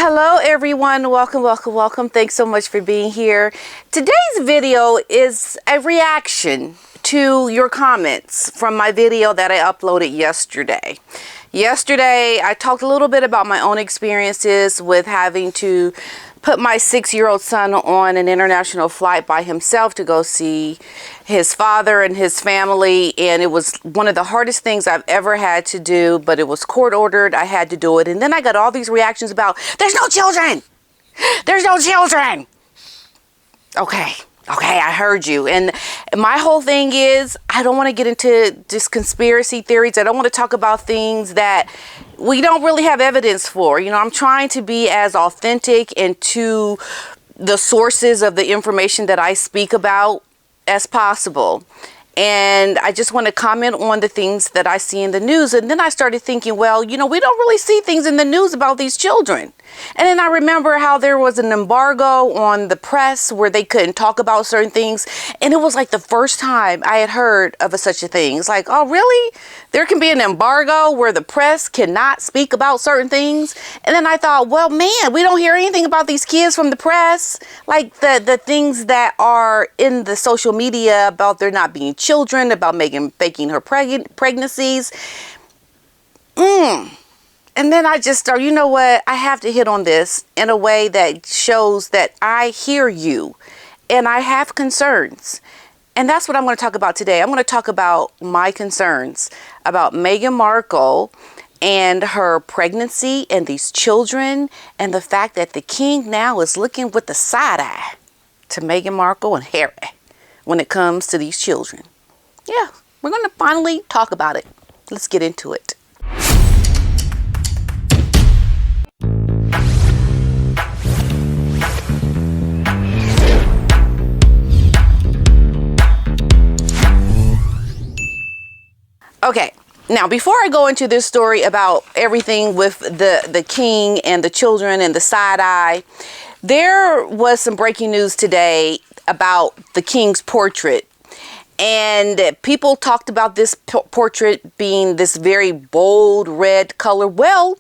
Hello everyone, welcome. Thanks so much for being here. Today's video is a reaction to your comments from my video that I uploaded yesterday. Yesterday, I talked a little bit about my own experiences with having to put my 6-year-old son on an international flight by himself to go see his father and his family, and it was one of the hardest things I've ever had to do, but it was court ordered. I had to do it. And then I got all these reactions about, there's no children! There's no children! Okay, I heard you. And my whole thing is, I don't want to get into just conspiracy theories. I don't want to talk about things that we don't really have evidence for. You know, I'm trying to be as authentic and to the sources of the information that I speak about as possible. And I just want to comment on the things that I see in the news. And then I started thinking, well, you know, we don't really see things in the news about these children. And then I remember how there was an embargo on the press where they couldn't talk about certain things. And it was like the first time I had heard of such a thing. It's like, oh, really? There can be an embargo where the press cannot speak about certain things. And then I thought, well, man, we don't hear anything about these kids from the press. Like the things that are in the social media about there not being children, about Meghan faking her pregnancies. And then I just started, you know what, I have to hit on this in a way that shows that I hear you and I have concerns. And that's what I'm going to talk about today. I'm going to talk about my concerns about Meghan Markle and her pregnancy and these children and the fact that the king now is looking with the side eye to Meghan Markle and Harry when it comes to these children. Yeah, we're going to finally talk about it. Let's get into it. Okay, now before I go into this story about everything with the king and the children and the side eye, there was some breaking news today about the king's portrait. And people talked about this portrait being this very bold red color. Well,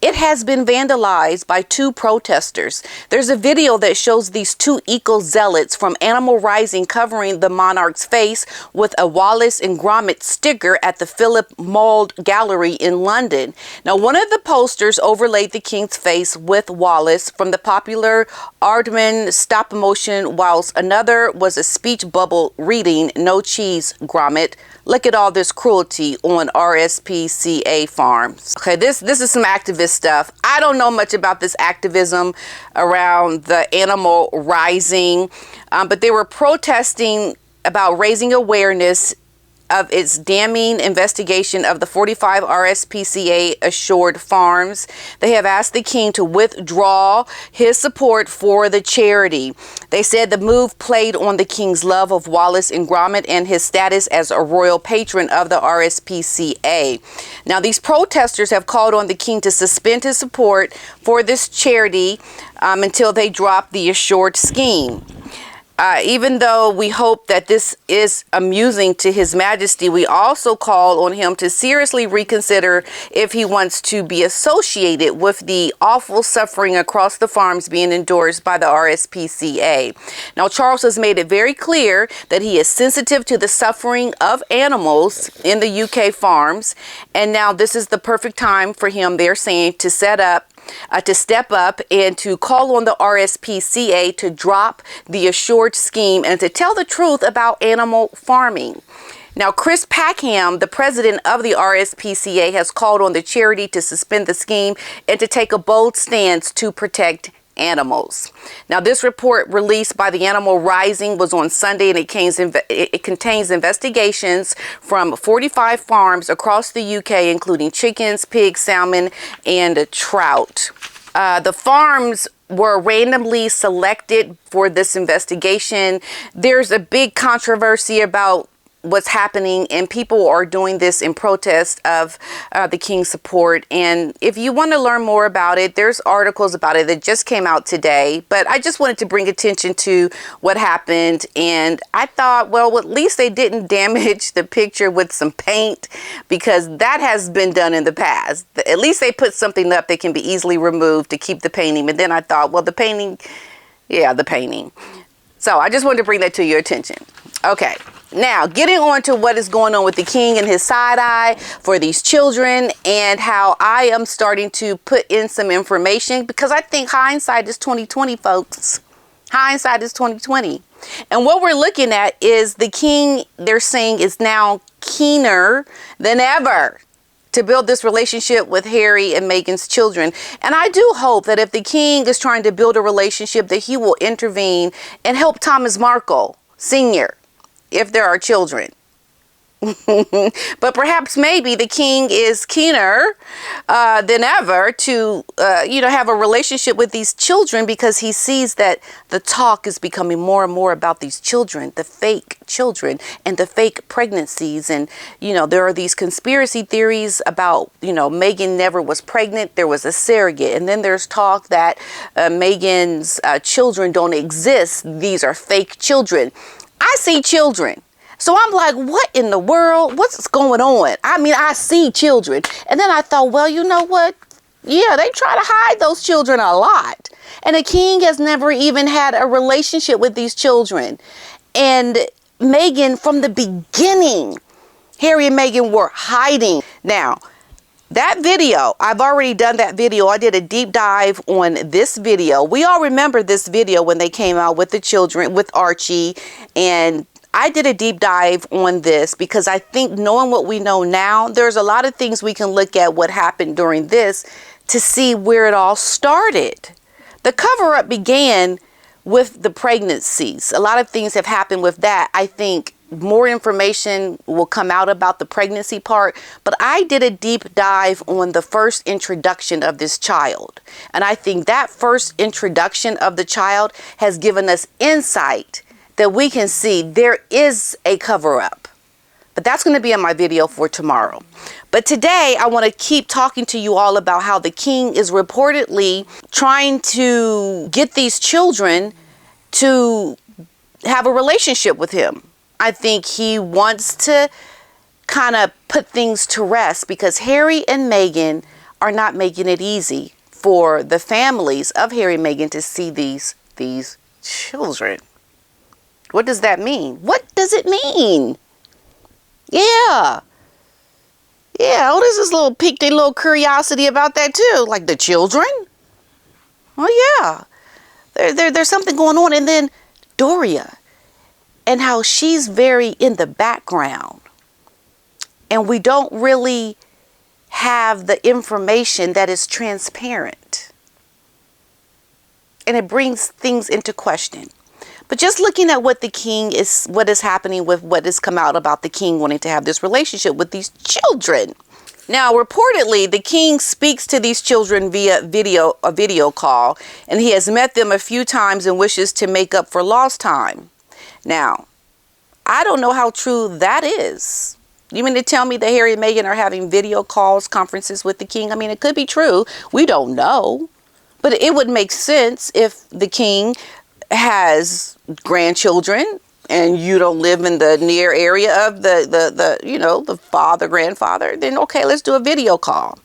it has been vandalized by 2 protesters. There's a video that shows these 2 eco-zealots from Animal Rising covering the monarch's face with a Wallace and Gromit sticker at the Philip Mould Gallery in London. Now, one of the posters overlaid the king's face with Wallace from the popular Aardman stop motion, whilst another was a speech bubble reading, "No cheese, Gromit. Look at all this cruelty on RSPCA farms." Okay, this is some activist stuff. I don't know much about this activism around the Animal Rising, but they were protesting about raising awareness of its damning investigation of the 45 RSPCA assured farms. They have asked the king to withdraw his support for the charity. They said the move played on the king's love of Wallace and Gromit and his status as a royal patron of the RSPCA. Now, these protesters have called on the king to suspend his support for this charity until they drop the assured scheme. Even though we hope that this is amusing to His Majesty, we also call on him to seriously reconsider if he wants to be associated with the awful suffering across the farms being endorsed by the RSPCA. Now, Charles has made it very clear that he is sensitive to the suffering of animals in the UK farms, and now this is the perfect time for him, they're saying, to step up and to call on the RSPCA to drop the assured scheme and to tell the truth about animal farming. Now, Chris Packham, the president of the RSPCA, has called on the charity to suspend the scheme and to take a bold stance to protect animals. Now, this report released by the Animal Rising was on Sunday, and it contains investigations from 45 farms across the UK, including chickens, pigs, salmon, and trout. The farms were randomly selected for this investigation. There's a big controversy about what's happening, and people are doing this in protest of the king's support. And if you want to learn more about it, there's articles about it that just came out today, but I just wanted to bring attention to what happened. And I thought, well, at least they didn't damage the picture with some paint, because that has been done in the past. At least they put something up that can be easily removed to keep the painting. But then I thought, well, the painting. So I just wanted to bring that to your attention. Okay. Now, getting on to what is going on with the king and his side eye for these children, and how I am starting to put in some information, because I think hindsight is 2020, folks. Hindsight is 2020. And what we're looking at is the king, they're saying, is now keener than ever to build this relationship with Harry and Meghan's children. And I do hope that if the king is trying to build a relationship, that he will intervene and help Thomas Markle Sr., if there are children. But perhaps maybe the king is keener than ever to, have a relationship with these children, because he sees that the talk is becoming more and more about these children, the fake children and the fake pregnancies. And, there are these conspiracy theories about, Meghan never was pregnant. There was a surrogate. And then there's talk that Meghan's children don't exist. These are fake children. I see children. So I'm like, what in the world? What's going on? I mean, I see children. And then I thought, well, you know what? Yeah, they try to hide those children a lot. And the king has never even had a relationship with these children. And Meghan, from the beginning, Harry and Meghan were hiding. Now, that video, I've already done that video. I did a deep dive on this video. We all remember this video when they came out with the children, with Archie. And I did a deep dive on this because I think, knowing what we know now, there's a lot of things we can look at what happened during this to see where it all started. The cover-up began with the pregnancies. A lot of things have happened with that. I think more information will come out about the pregnancy part, but I did a deep dive on the first introduction of this child. And I think that first introduction of the child has given us insight that we can see there is a cover-up. But that's going to be in my video for tomorrow. But today I want to keep talking to you all about how the king is reportedly trying to get these children to have a relationship with him. I think he wants to kind of put things to rest, because Harry and Meghan are not making it easy for the families of Harry and Meghan to see these children. What does that mean? What does it mean? Yeah. Oh, there's this little piqued a little curiosity about that too. Like the children? Oh yeah. There's something going on. And then Doria, and how she's very in the background. And we don't really have the information that is transparent. And it brings things into question. But just looking at what is happening with what has come out about the king wanting to have this relationship with these children. Now, reportedly, the king speaks to these children via a video call, and he has met them a few times and wishes to make up for lost time. Now, I don't know how true that is. You mean to tell me that Harry and Meghan are having video calls, conferences with the king? I mean, it could be true. We don't know. But it would make sense if the king has grandchildren and you don't live in the near area of the father, grandfather, then okay, let's do a video call.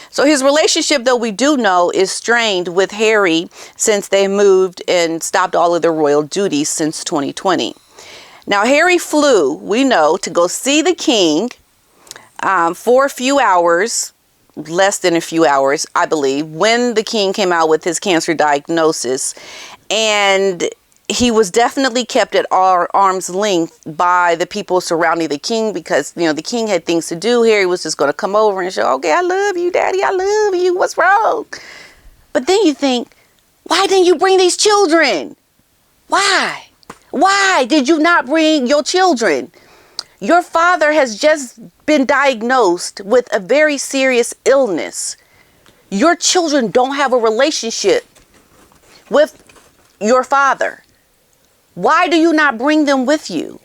So his relationship, though, we do know is strained with Harry since they moved and stopped all of their royal duties since 2020. Now, Harry flew, we know, to go see the king for a few hours, less than a few hours, I believe, when the king came out with his cancer diagnosis. And he was definitely kept at arm's length by the people surrounding the king, because, the king had things to do. Harry was just going to come over and show, okay, I love you, daddy, I love you, what's wrong? But then you think, why didn't you bring these children? Why? Why did you not bring your children? Your father has just been diagnosed with a very serious illness. Your children don't have a relationship with your father. Why do you not bring them with you?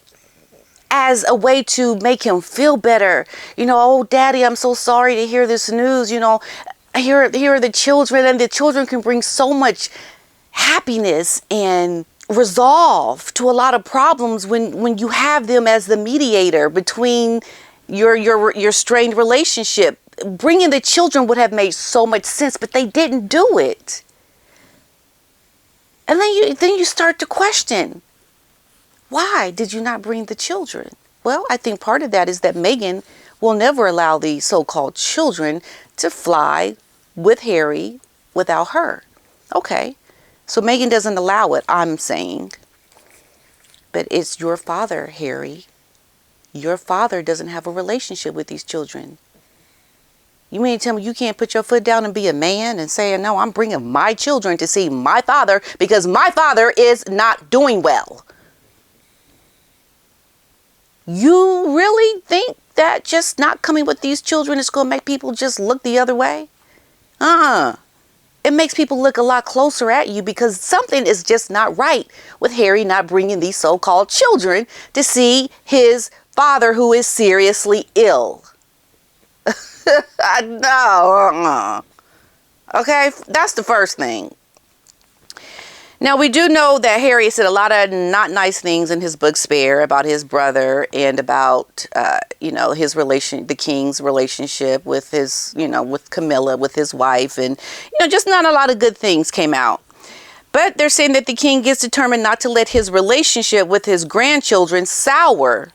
as a way to make him feel better. Oh, Daddy, I'm so sorry to hear this news. Here are the children, and the children can bring so much happiness and resolve to a lot of problems when you have them as the mediator between your strained relationship. Bringing the children would have made so much sense, but they didn't do it. And then you start to question, why did you not bring the children? Well, I think part of that is that Meghan will never allow the so-called children to fly with Harry without her. Okay, so Meghan doesn't allow it, I'm saying. But it's your father, Harry. Your father doesn't have a relationship with these children. You mean to tell me you can't put your foot down and be a man and say, no, I'm bringing my children to see my father because my father is not doing well? You really think that just not coming with these children is going to make people just look the other way? It makes people look a lot closer at you because something is just not right with Harry not bringing these so-called children to see his father who is seriously ill. No. Okay, that's the first thing. Now, we do know that Harry said a lot of not nice things in his book Spare about his brother and about, his the king's relationship with his, with Camilla, with his wife. And, just not a lot of good things came out. But they're saying that the king is determined not to let his relationship with his grandchildren sour,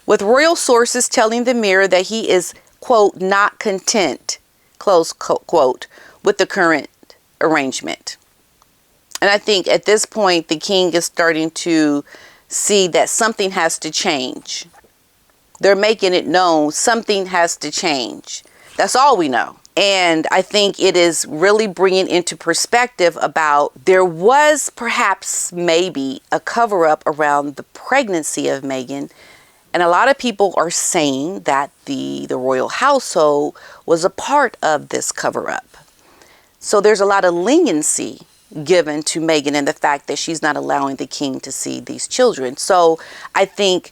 with royal sources telling the Mirror that he is, quote, not content, close quote, with the current arrangement. And I think at this point, the king is starting to see that something has to change. They're making it known something has to change. That's all we know. And I think it is really bringing into perspective about there was perhaps maybe a cover up around the pregnancy of Meghan. And a lot of people are saying that the royal household was a part of this cover up. So there's a lot of leniency given to Meghan and the fact that she's not allowing the king to see these children. So I think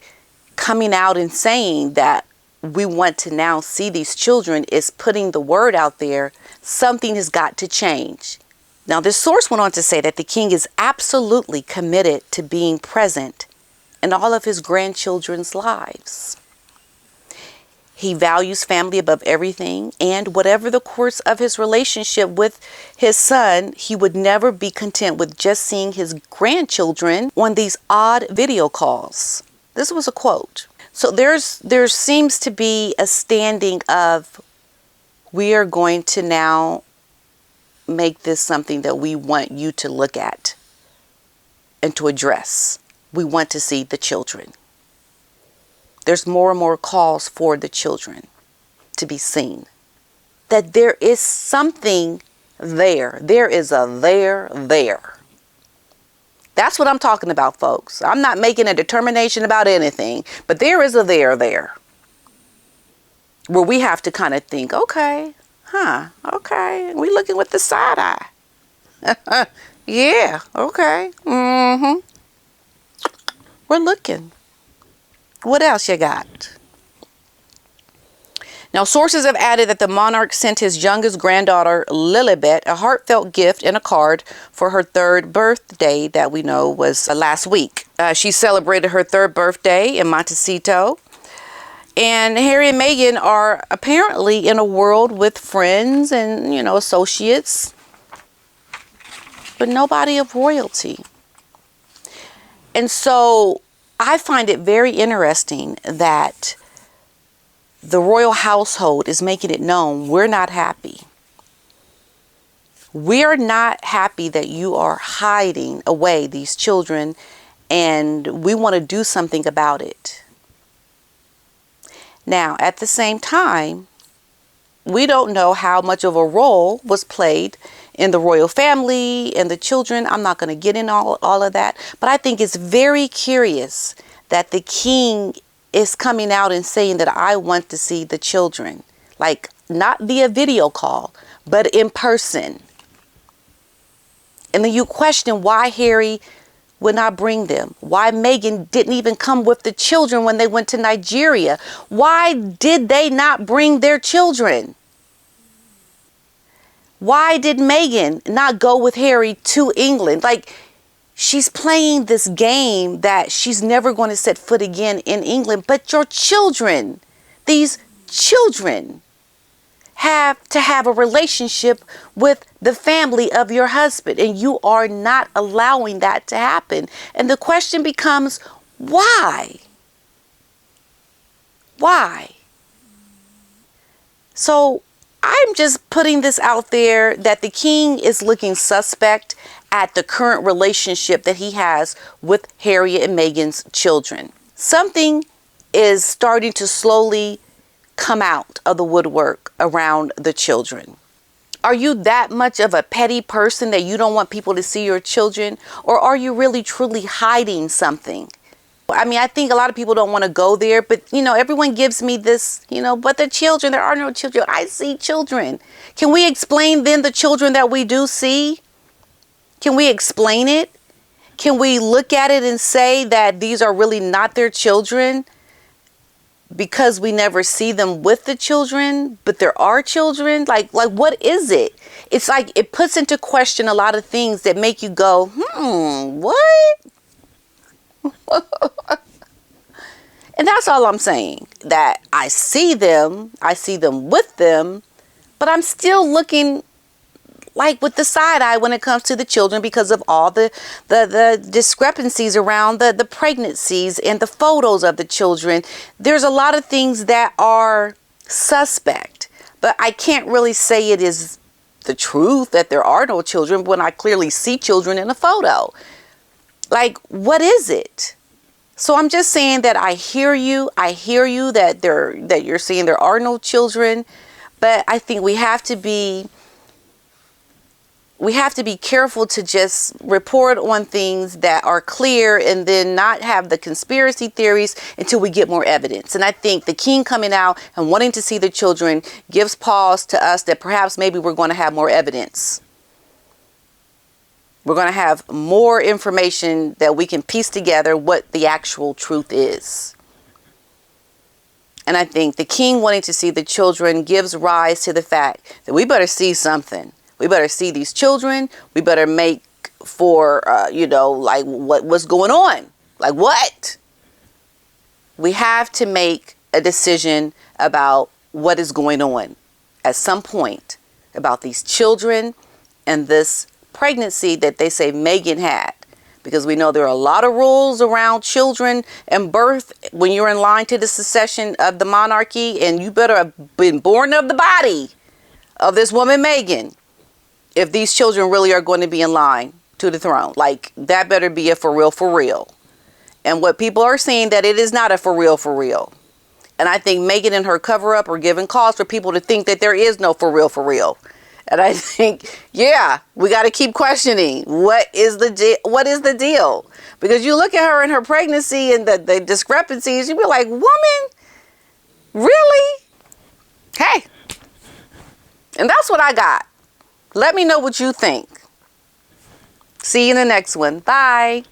coming out and saying that we want to now see these children is putting the word out there. Something has got to change. Now, this source went on to say that the king is absolutely committed to being present in all of his grandchildren's lives. He values family above everything, and whatever the course of his relationship with his son, he would never be content with just seeing his grandchildren on these odd video calls. This was a quote. So there seems to be a standing of, we are going to now make this something that we want you to look at and to address. We want to see the children. There's more and more calls for the children to be seen. That there is something there. There is a there. That's what I'm talking about, folks. I'm not making a determination about anything, but there is a there. Where we have to kind of think, okay, we looking with the side eye. Yeah, okay. We're looking. What else you got? Now, sources have added that the monarch sent his youngest granddaughter, Lilibet, a heartfelt gift and a card for her third birthday that we know was last week. She celebrated her third birthday in Montecito. And Harry and Meghan are apparently in a world with friends and, associates, but nobody of royalty. And so I find it very interesting that the royal household is making it known we're not happy. We are not happy that you are hiding away these children, and we want to do something about it. Now, at the same time, we don't know how much of a role was played in the royal family and the children. I'm not going to get in all of that. But I think it's very curious that the king is coming out and saying that I want to see the children. Like, not via video call, but in person. And then you question why Harry would not bring them? Why Meghan didn't even come with the children when they went to Nigeria? Why did they not bring their children? Why did Meghan not go with Harry to England? Like, she's playing this game that she's never going to set foot again in England. But your children, these children, have to have a relationship with the family of your husband, and you are not allowing that to happen. And the question becomes, why? Why? So I'm just putting this out there that the king is looking suspect at the current relationship that he has with Harry and Meghan's children. Something is starting to slowly come out of the woodwork around the children. Are you that much of a petty person that you don't want people to see your children? Or are you really truly hiding something? I mean, I think a lot of people don't want to go there, but everyone gives me this, but the children, there are no children. I see children. Can we explain then the children that we do see? Can we explain it? Can we look at it and say that these are really not their children because we never see them with the children, but there are children? Like what is it? It's like it puts into question a lot of things that make you go, what? And that's all I'm saying, that I see them with them, but I'm still looking like with the side eye when it comes to the children because of all the discrepancies around the pregnancies and the photos of the children. There's a lot of things that are suspect, but I can't really say it is the truth that there are no children when I clearly see children in a photo. Like, what is it? So I'm just saying that I hear you that you're saying there are no children, but I think we have to be careful to just report on things that are clear and then not have the conspiracy theories until we get more evidence. And I think the king coming out and wanting to see the children gives pause to us that perhaps maybe we're going to have more evidence. We're going to have more information that we can piece together what the actual truth is. And I think the king wanting to see the children gives rise to the fact that we better see something. We better see these children. We better make for, like what's going on. Like what? We have to make a decision about what is going on at some point about these children and this pregnancy that they say Meghan had, because we know there are a lot of rules around children and birth when you're in line to the succession of the monarchy, and you better have been born of the body of this woman Meghan if these children really are going to be in line to the throne. Like, that better be a for real. And what people are saying, that it is not a for real. And I think Meghan and her cover up are giving cause for people to think that there is no for real. And I think, we got to keep questioning what is the deal? Because you look at her in her pregnancy and the discrepancies, you be like, woman, really? Hey, and that's what I got. Let me know what you think. See you in the next one. Bye.